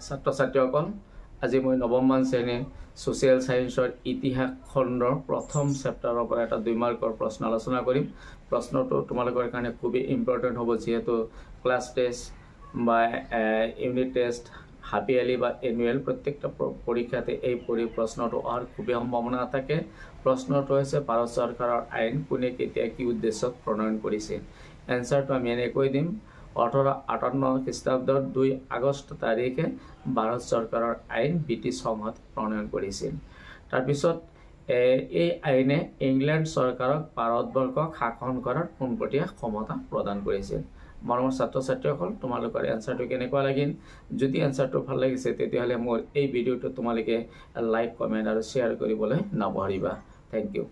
ছাত্ৰ ছাত্ৰীসকল আজি মই নৱমমান শ্ৰেণীৰ সোশ্যাল সায়েন্সৰ ইতিহাস খণ্ডৰ প্ৰথম চেপ্টাৰৰ পৰা এটা 2 মাৰ্কৰ প্ৰশ্ন আলোচনা কৰিম। প্ৰশ্নটো তোমালোকৰ কাৰণে খুবই ইম্পৰ্টেন্ট হ'ব যেহেতু ক্লাছ টেষ্ট বা ইউনিট টেষ্ট হাফ ইয়াৰলি বা এনুৱেল প্ৰত্যেকটা পৰীক্ষাতে এই প্ৰশ্নটো অহাৰ খুবই সম্ভাৱনা থাকে। প্ৰশ্নটো হৈছে ভাৰত চৰকাৰৰ আইন কোনে কেতিয়া কি উদ্দেশ্যত প্ৰণয়ন কৰিছিল। এনসাৰটো আমি এনেকৈ দিম 1858 খ্ৰীষ্টাব্দৰ 2 আগষ্ট তাৰিখে ভাৰত চৰকাৰৰ আইন ব্ৰিটিছ সংসদ প্ৰণয়ন কৰিছিল। তাৰপিছত এই আইনে ইংলেণ্ড চৰকাৰক ভাৰতবৰ্ষক শাসন কৰাৰ পোনপটীয়া ক্ষমতা প্ৰদান কৰিছিল। মৰমৰ ছাত্ৰ ছাত্ৰীসকল তোমালোকৰ এনসাৰটো কেনেকুৱা লাগিল? যদি এনসাৰটো ভাল লাগিছে তেতিয়াহ'লে মোৰ এই ভিডিঅ'টো তোমালোকে লাইক কমেণ্ট আৰু শ্বেয়াৰ কৰিবলৈ নাপাহৰিবা। Thank U.